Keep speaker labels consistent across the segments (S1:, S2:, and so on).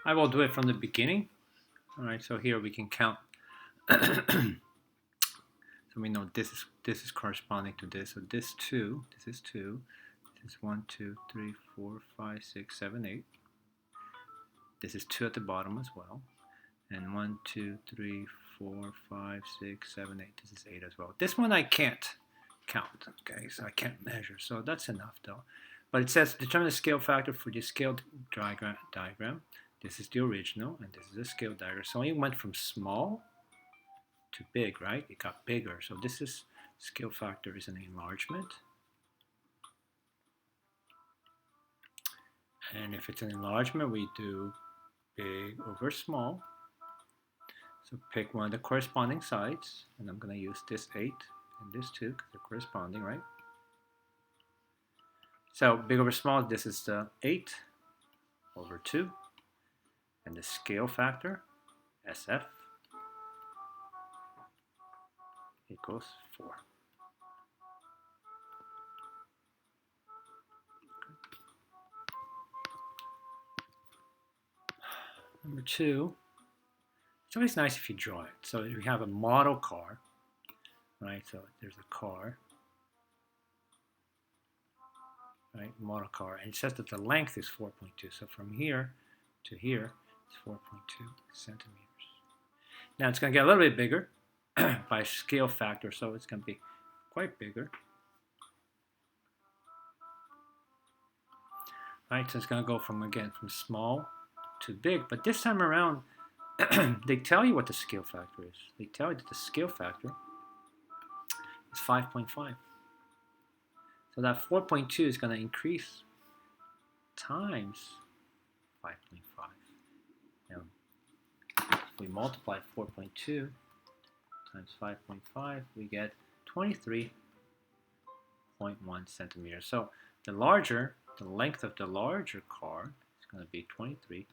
S1: I will do it from the beginning. All right, so here we can count. So we know this is corresponding to this. So this is 2, this is 1, 2, 3, 4, 5, 6, 7, 8. This is 2 at the bottom as well. And 1, 2, 3, 4, 5, 6, 7, 8. This is 8 as well. This one I can't count, okay? So I can't measure. So that's enough though. But it says determine the scale factor for the scale diagram. This is the original, and this is the scale diagram. So it went from small to big, right? It got bigger. So this is scale factor is an enlargement. And if it's an enlargement, we do big over small. So pick one of the corresponding sides, and I'm going to use this 8 and this 2 because they're corresponding, right? So big over small, this is the 8 over 2, and the scale factor, SF, equals 4. Number 2, it's always nice if you draw it. So we have a model car, right? So there's a car, right? Model car, and it says that the length is 4.2. So from here to here, it's 4.2 centimeters. Now it's going to get a little bit bigger by scale factor, so it's going to be quite bigger. Right, so it's going to go from, again, from small to big, but this time around, they tell you what the scale factor is. They tell you that the scale factor is 5.5. So that 4.2 is going to increase times 5.5. Now, if we multiply 4.2 times 5.5, we get 23.1 centimeters. So the length of the larger car is going to be 23.1.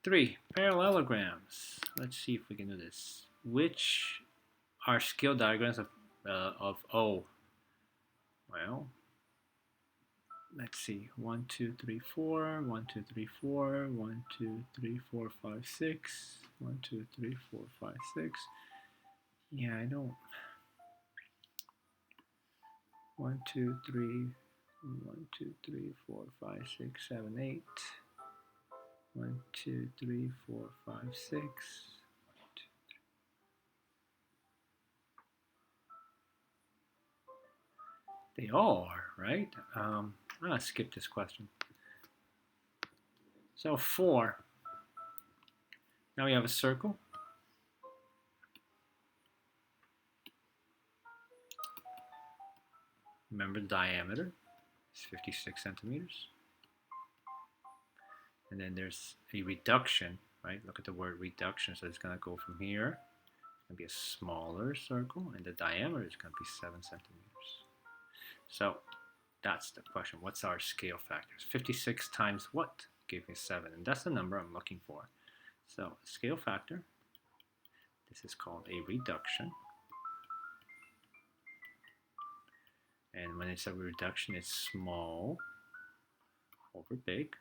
S1: 3. Parallelograms. Let's see if we can do this. Which are scale diagrams of O? Well, let's see. 1, 2, 3, 4. 1, 2, 3, 4. 1, 2, 3, 4, 5, 6. 1, 2, 3, 4, 5, 6. Yeah, I don't. 1, 2, 3. 1, 2, 3, 4, 5, 6, 7, 8. 1, 2, 3, 4, 5, 6. 1, 2, 3. They all are, right? I'm going to skip this question. So 4. Now we have a circle. Remember the diameter is 56 centimeters. And then there's a reduction, right? Look at the word reduction. So it's going to go from here. It's going to be a smaller circle, and the diameter is going to be 7 centimeters. So that's the question. What's our scale factors? 56 times what? Give me 7. And that's the number I'm looking for. So scale factor, this is called a reduction. And when it's a reduction, it's small over big.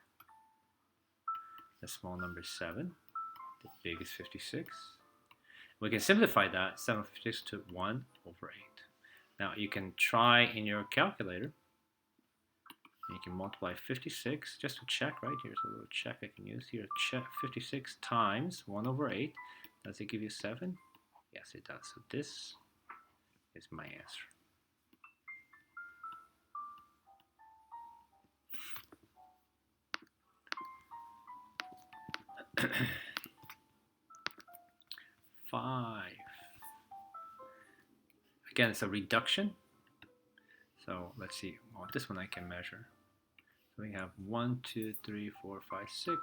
S1: The small number is 7. The big is 56. We can simplify that, 7 over 56 to 1 over 8. Now you can try in your calculator. You can multiply 56 just to check, right? Here's a little check I can use here. Check 56 times 1 over 8. Does it give you 7? Yes, it does. So this is my answer. Five. Again, it's a reduction. So let's see. Well, this one I can measure. So we have 1, 2, 3, 4, 5, 6.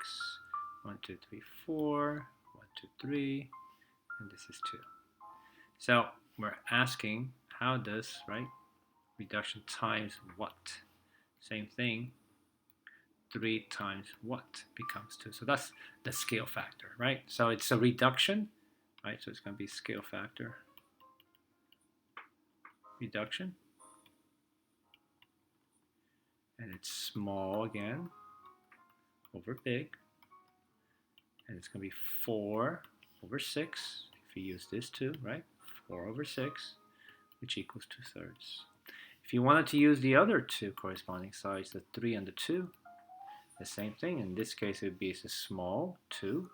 S1: 1, 2, 3, 4. 1, 2, 3. And this is 2. So we're asking, how does, right, reduction times what? Same thing. 3 times what becomes 2. So that's the scale factor, right? So it's a reduction, right? So it's going to be scale factor reduction. And it's small again over big, and it's going to be 4 over 6, if you use this too, right? 4 over 6, which equals 2/3. If you wanted to use the other two corresponding sides, the 3 and the 2, the same thing. In this case, it would be a small 2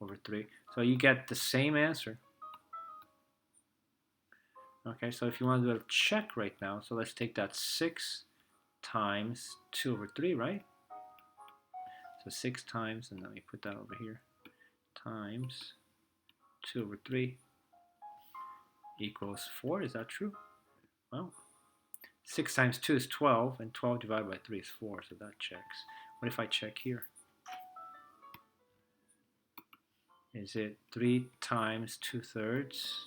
S1: over 3. So you get the same answer. Okay, so if you want to do a check right now, so let's take that 6 times 2 over 3, right? So 6 times, and let me put that over here, times 2 over 3 equals 4. Is that true? Well, 6 times 2 is 12, and 12 divided by 3 is 4, so that checks. What if I check here? Is it 3 times 2/3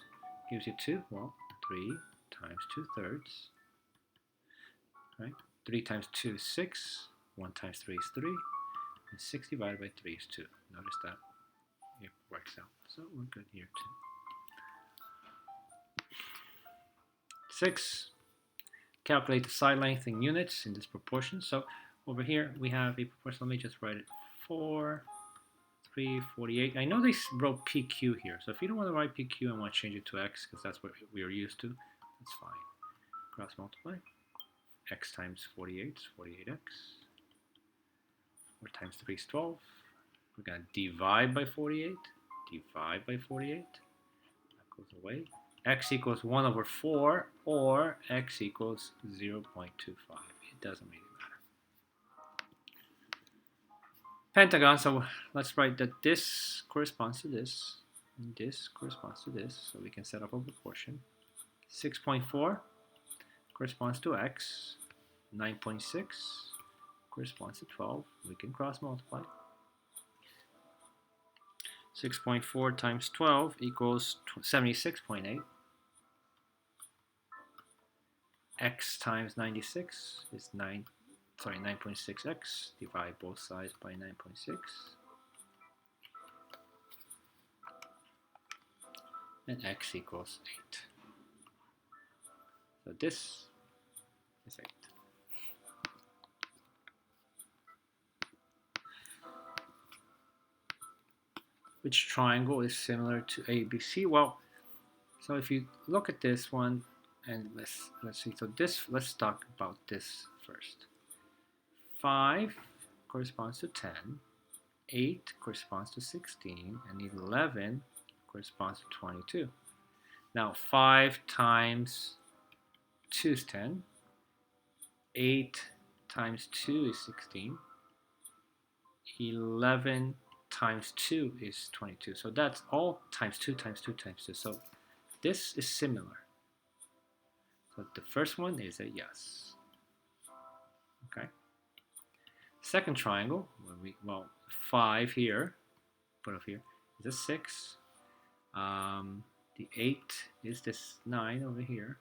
S1: gives you 2? Well, 3 times 2/3, right? 3 times 2 is 6, 1 times 3 is 3, and 6 divided by 3 is 2. Notice that it works out, so we're good here too. 6. Calculate the side length in units in this proportion. So over here we have a proportion. Let me just write it. 4, 3, 48. I know they wrote PQ here, so if you don't want to write PQ and want to change it to X, because that's what we are used to, that's fine. Cross multiply. X times 48 is 48X. 4 times 3 is 12. We're going to divide by 48. Divide by 48. That goes away. X equals 1 over 4, or X equals 0.25. It doesn't really matter. Pentagon, so let's write that this corresponds to this, and this corresponds to this, so we can set up a proportion. 6.4 corresponds to X. 9.6 corresponds to 12. We can cross multiply. 6.4 times 12 equals 76.8. X times 96 is 9.6x. Divide both sides by 9.6. And X equals 8. So this is 8. Which triangle is similar to ABC? Well, so if you look at this one, and let's see. So this, let's talk about this first. 5 corresponds to 10, 8 corresponds to 16, and 11 corresponds to 22. Now 5 times 2 is 10, 8 times 2 is 16, 11 times 2 is 22. So that's all times 2 times 2 times 2. So this is similar. So the first one is a yes. Okay. Second triangle, well, 5 here, put up here, is a 6. The 8 is this 9 over here.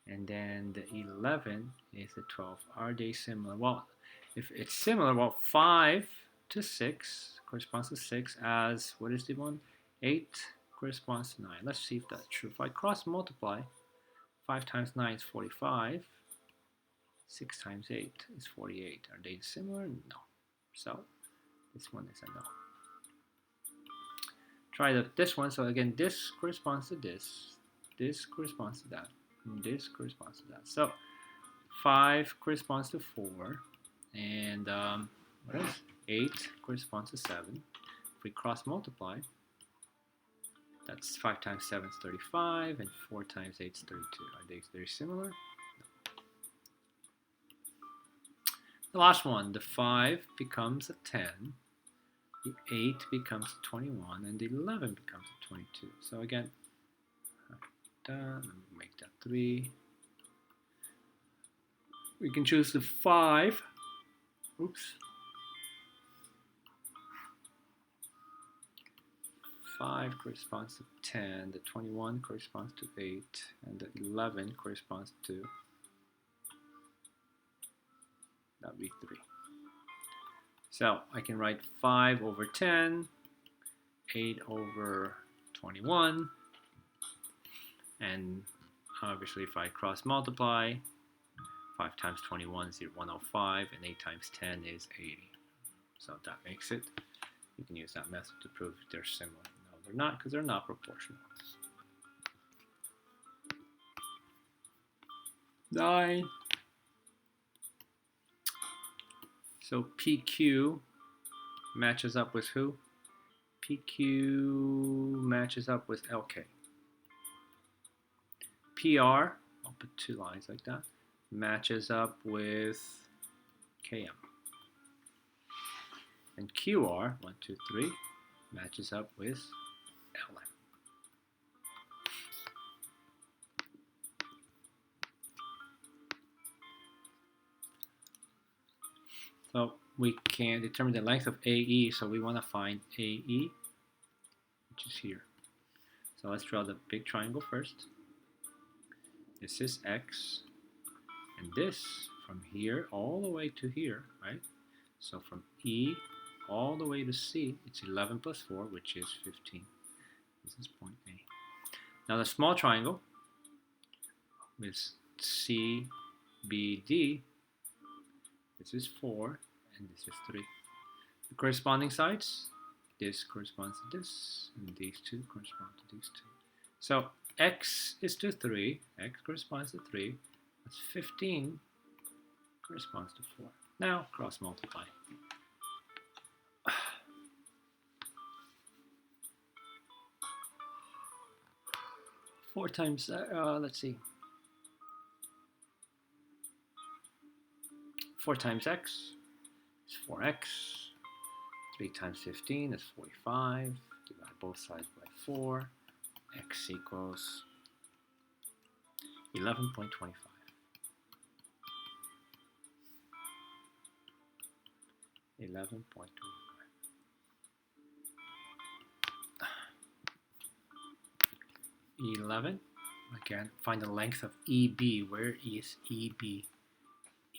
S1: And then the 11 is the 12. Are they similar? Well, if it's similar, well, 5 to 6 corresponds to 6, as, what is the one? 8 corresponds to 9. Let's see if that's true. If I cross multiply, 5 times 9 is 45. 6 times 8 is 48. Are they similar? No. So this one is a no. Try this one. So again, this corresponds to this. This corresponds to that. And this corresponds to that. So 5 corresponds to 4. And what else? 8 corresponds to 7. If we cross multiply, that's 5 times 7 is 35, and 4 times 8 is 32. Are they very similar? No. The last one, the 5 becomes a 10, the 8 becomes a 21, and the 11 becomes a 22. So again, let me make that 3. We can choose the 5. Oops. 5 corresponds to 10, the 21 corresponds to 8, and the 11 corresponds to, that would be 3. So I can write 5 over 10, 8 over 21, and obviously if I cross multiply, 5 times 21 is 105, and 8 times 10 is 80. So that makes it, you can use that method to prove they're similar. No, they're not, because they're not proportional. 9. So PQ matches up with who? PQ matches up with LK. PR, I'll put 2 lines like that, matches up with KM. And QR, 1, 2, 3, matches up with LM. So we can determine the length of AE, so we want to find AE, which is here. So let's draw the big triangle first. This is X, and this from here all the way to here, right? So from E all the way to C, it's 11 plus 4, which is 15. This is point A. Now the small triangle is CBD. This is 4, and this is 3. The corresponding sides, this corresponds to this, and these two correspond to these two. So X is to 3, X corresponds to 3, that's 15 corresponds to 4. Now cross multiply. 4 times, let's see, 4 times X is 4X, 3 times 15 is 45, divide both sides by 4, X equals 11.25. 11.25. 11. Again, find the length of EB. Where is EB?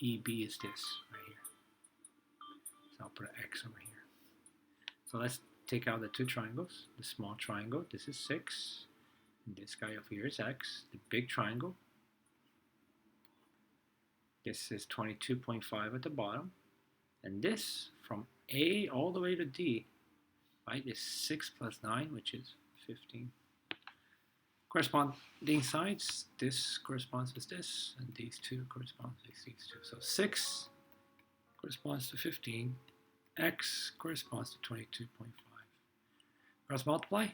S1: EB is this right here. So I'll put an X over here. So let's take out the 2 triangles. The small triangle, this is 6. And this guy over here is X. The big triangle, this is 22.5 at the bottom. And this from A all the way to D, right, is 6 plus 9, which is 15. Corresponding sides, this corresponds with this, and these two correspond to these two. So 6 corresponds to 15, X corresponds to 22.5. Cross multiply.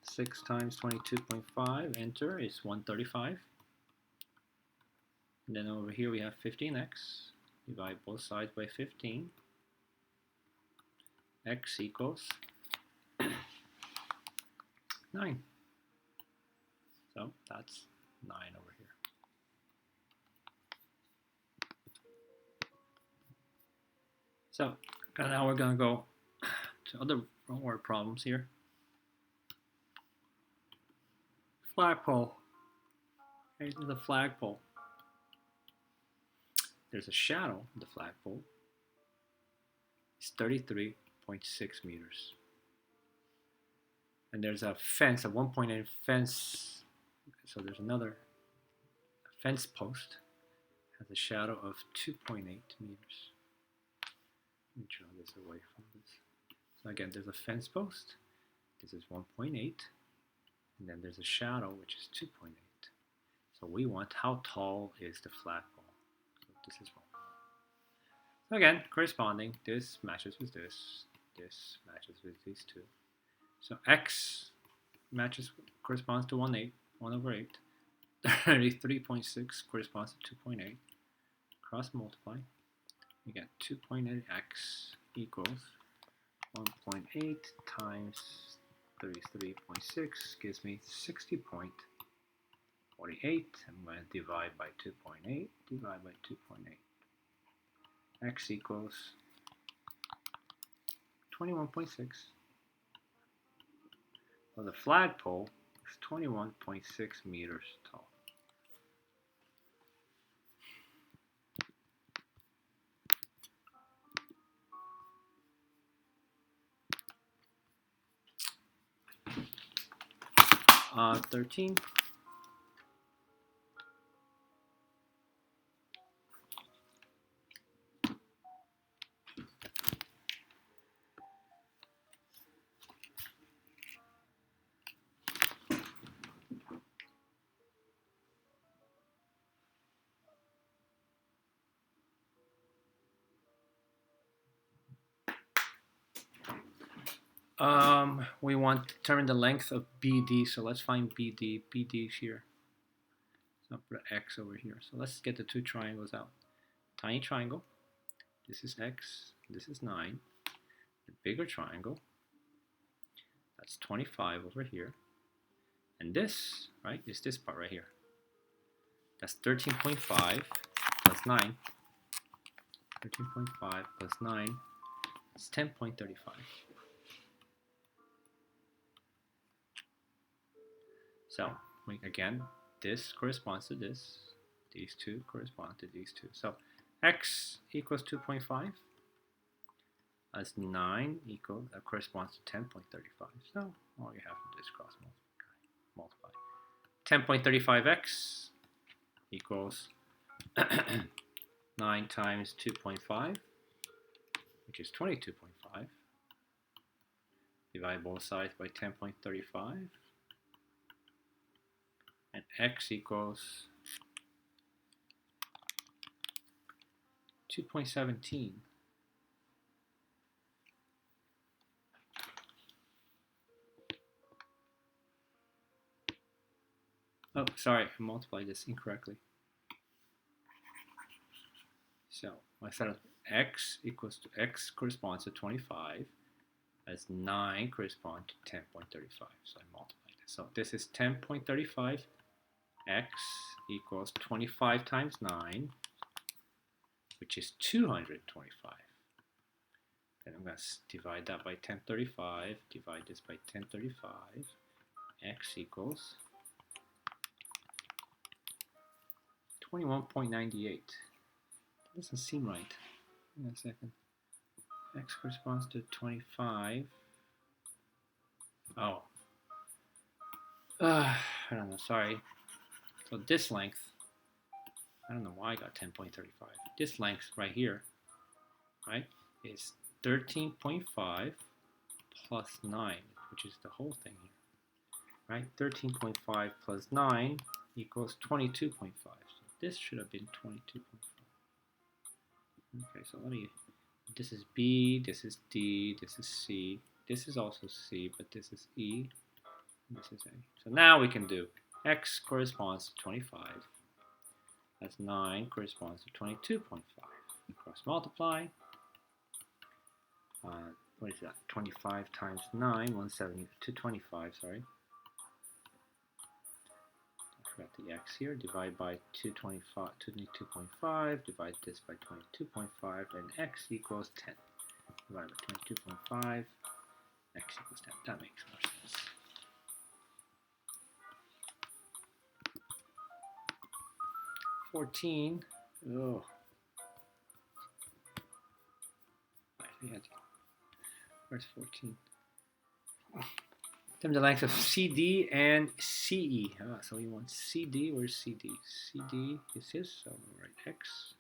S1: 6 times 22.5, enter, is 135. And then over here we have 15x, divide both sides by 15. X equals 9. So that's 9 over here. So now we're going to go to other word problems here. Flagpole. Here's the flagpole. There's a shadow of the flagpole. It's 33.6 meters. And there's a fence, a 1.8 fence. So there's another fence post. Has a shadow of 2.8 meters. Let me draw this away from this. So again, there's a fence post. This is 1.8. And then there's a shadow, which is 2.8. So we want how tall is the flagpole. So this is what we want. So again, corresponding, this matches with this. This matches with these two. So X corresponds to 1 over 8. 33.6 corresponds to 2.8. Cross multiply. We get 2.8x equals 1.8 times 33.6 gives me 60.48. I'm going to divide by 2.8, divide by 2.8. X equals 21.6. So the flagpole is 21.6 meters tall. Uh, 13. We want to determine the length of BD, so let's find BD. BD is here. So I'll put an X over here. So let's get the two triangles out. Tiny triangle, this is X, this is 9. The bigger triangle, that's 25 over here. And this, right, is this part right here. That's 13.5 plus 9. 13.5 plus 9 is 10.35. So, again, this corresponds to this. These two correspond to these two. So, X equals 2.5. As 9 corresponds to 10.35. So, all you have to do is cross multiply. 10.35x equals 9 times 2.5, which is 22.5. Divide both sides by 10.35. And x equals 2.17. Oh, sorry, I multiplied this incorrectly. So I said x equals to x corresponds to 25, as 9 corresponds to 10.35. So I multiplied it. So this is 10.35. X equals 25 times 9, which is 225. Then I'm going to divide that by 1035, divide this by 1035. X equals 21.98. Doesn't seem right. Hang on a second. X corresponds to 25. Oh. I don't know, sorry. So this length, I don't know why I got 10.35. This length right here, right, is 13.5 plus 9, which is the whole thing here, right? 13.5 plus 9 equals 22.5. So this should have been 22.5. Okay, so let me, this is B, this is D, this is C. This is also C, but this is E, and this is A. So now we can do X corresponds to 25. That's 9 corresponds to 22.5. Cross multiply. What is that? 25 times 9, 170 to 25, sorry. I forgot the X here. Divide by 22.5. Divide this by 22.5. And X equals 10. Divide by 22.5. X equals 10. That makes more sense. Oh. Where's 14? Determine the length of CD and CE. So we want CD. Where's CD? CD is this. So we'll write X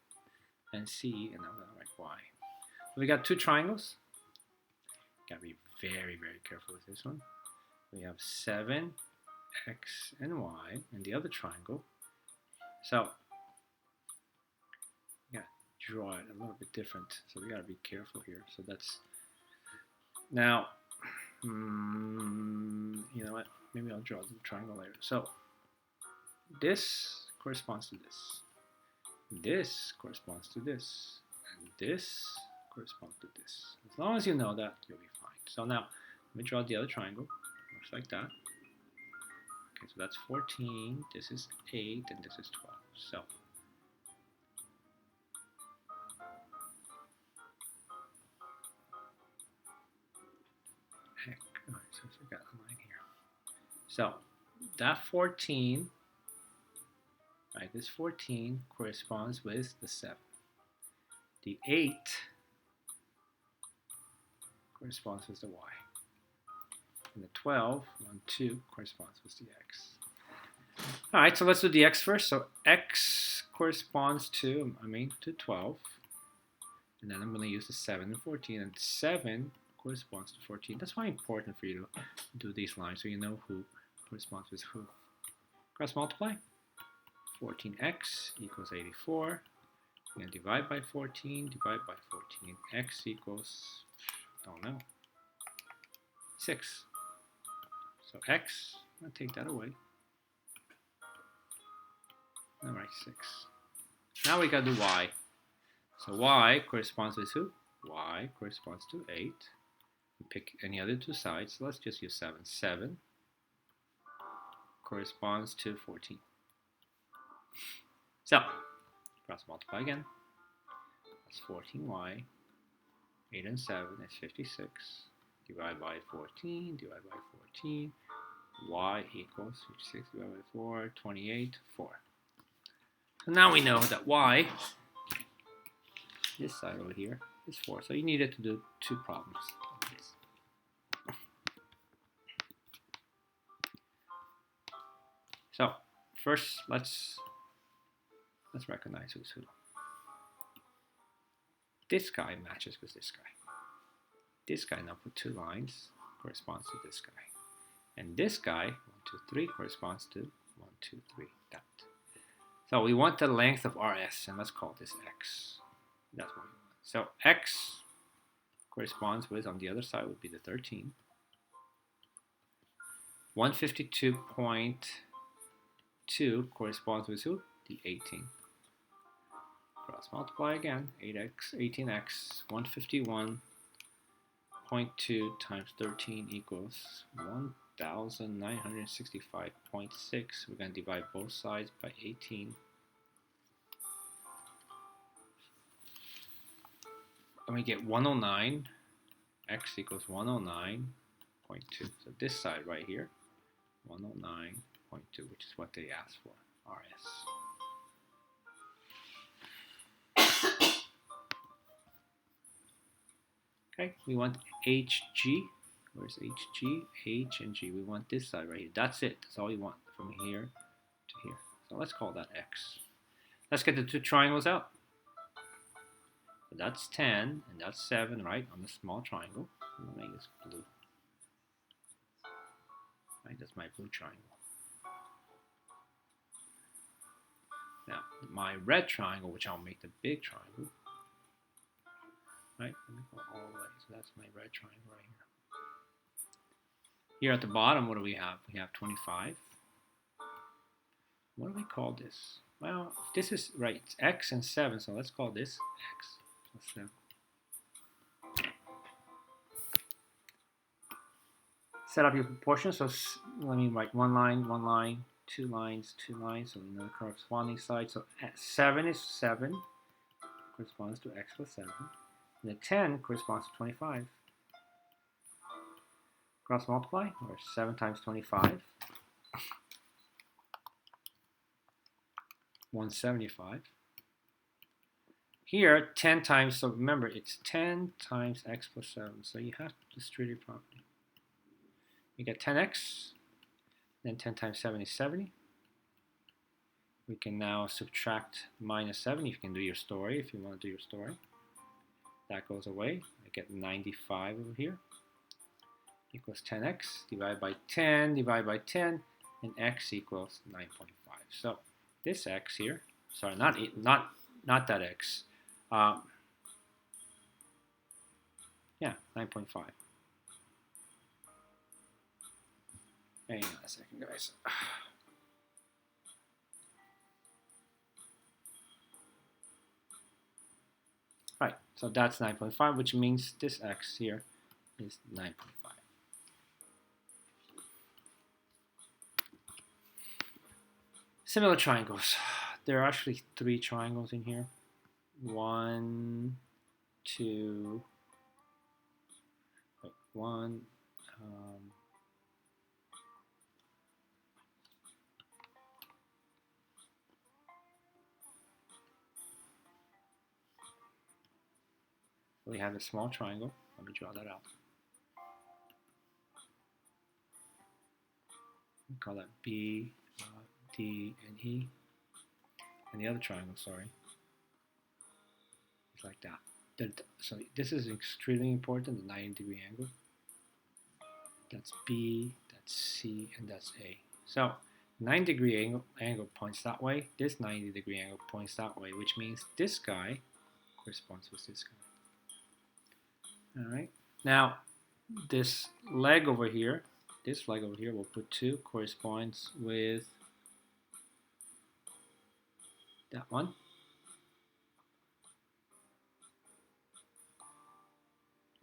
S1: and CE, and I'm going to write Y. So we got two triangles. Got to be very, very careful with this one. We have 7, X, and Y, and the other triangle. So draw it a little bit different, so we got to be careful here. So that's now you know what, maybe I'll draw the triangle later. So this corresponds to this corresponds to this, and this corresponds to this. As long as you know that, you'll be fine. So now let me draw the other triangle. Looks like that. Okay, so that's 14, this is 8, and this is 12. So so I forgot a line here. So that 14, right, this 14 corresponds with the 7. The 8 corresponds with the Y. And the 12, 1, 2 corresponds with the X. All right, so let's do the X first. So X corresponds to 12. And then I'm going to use the 7 and 14. And 7 corresponds to 14. That's why it's important for you to do these lines so you know who corresponds with who. Cross multiply. 14x equals 84. And divide by 14, divide by 14. X equals, don't know. 6. So x, I'll take that away. All right, 6. Now we got to do y. So y corresponds with who? Y corresponds to 8. Pick any other two sides. So let's just use 7. 7 corresponds to 14. So, cross multiply again. That's 14y. 8 and 7 is 56. Divide by 14. Divide by 14. Y equals 56 divided by 4. 28. 4. So now we know that y, this side over here, is 4. So you needed to do 2 problems of this. So first, let's recognize who's who. This guy matches with this guy. This guy, now put 2 lines, corresponds to this guy. And this guy, 1, 2, 3, corresponds to 1, 2, 3, that. So we want the length of RS, and let's call this x. That's what we want. So x corresponds with, on the other side would be the 13. 152.2 corresponds with who? The 18. Cross multiply again. 8x, 18x, 151.2 times 13 equals 1,965.6. We're going to divide both sides by 18. And we get 109. X equals 109.2. So this side right here, 109.2, which is what they asked for, RS. Okay, we want HG. Where's HG? H and G. We want this side right here. That's it. That's all we want from here to here. So let's call that X. Let's get the 2 triangles out. So that's 10 and that's 7, right, on the small triangle. I'm going to make this blue. Right, that's my blue triangle. Now, my red triangle, which I'll make the big triangle. Right, let me go all the way. So that's my red triangle right here. Here at the bottom, what do we have? We have 25. What do we call this? Well, this is, right, it's x and 7, so let's call this x. So 7. Set up your proportions. So let me write 1 line, 1 line, 2 lines, 2 lines. So we know the corresponding side. So 7 is 7, corresponds to x plus 7. And the 10 corresponds to 25. Cross multiply, or 7 times 25. 175. Here, 10 times, so remember, it's 10 times x plus 7. So you have to distribute it properly. We get 10x, then 10 times 7 is 70. We can now subtract minus 7 if you can do your story, if you want to do your story. That goes away. I get 95 over here. Equals 10x, divided by 10, divided by 10, and x equals 9.5. So this x here, sorry, not that x. Yeah, 9.5. Hang on a second, guys. Right, so that's 9.5, which means this x here is 9.5. Similar triangles. There are actually 3 triangles in here. 1, 2, wait, 1, we have a small triangle. Let me draw that out. We call that B, D, and E. And the other triangle, sorry, is like that. So this is extremely important, the 90-degree angle. That's B, that's C, and that's A. So 90-degree angle points that way. This 90-degree angle points that way, which means this guy corresponds with this guy. All right. Now, this leg over here, this leg over here, we'll put 2, corresponds with that one.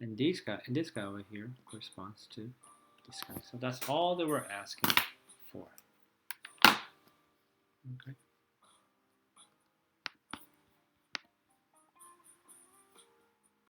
S1: And this guy over here corresponds to this guy. So that's all that we're asking for. Okay.